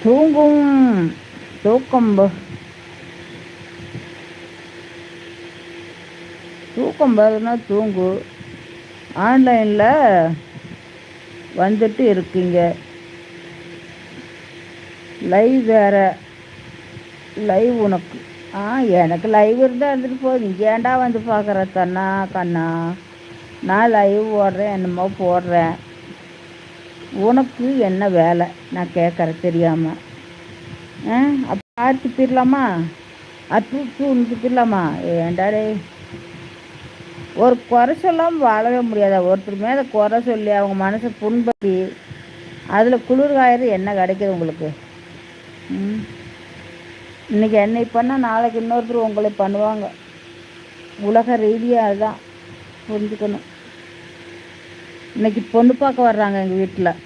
தூங்கும் தூக்கம் தூக்கம் வருதுன்னா தூங்கு. ஆன்லைனில் வந்துட்டு இருக்கீங்க. லைவ் வேறு. லைவ் உனக்கு எனக்கு லைவ் இருந்தால் இருந்துட்டு போகுது. நீ ஏன்டா வந்து பார்க்குற கண்ணா? நான் லைவ் போடுறேன், என்னமோ போடுறேன். உனக்கு என்ன வேலை நான் கேட்குறேன் தெரியாமல்? அப்போ ஆறு துப்பிடலாமா? உனக்கு துப்பிடலாமா? ஏண்டாடே ஒரு குறை சொல்லாமல் வாழவே முடியாதா? ஒருத்தர் மேலே குறை சொல்லி அவங்க மனசை புண்படுத்தி அதில் குளிர் காயிறது என்ன கிடைக்கிது உங்களுக்கு? இன்றைக்கி என்னை பண்ணால் நாளைக்கு இன்னொருத்தர் உங்களை பண்ணுவாங்க. உலக ரீதியாக அதுதான் புரிஞ்சுக்கணும். இன்றைக்கி பொண்ணு பார்க்க வர்றாங்க எங்கள் வீட்டில்.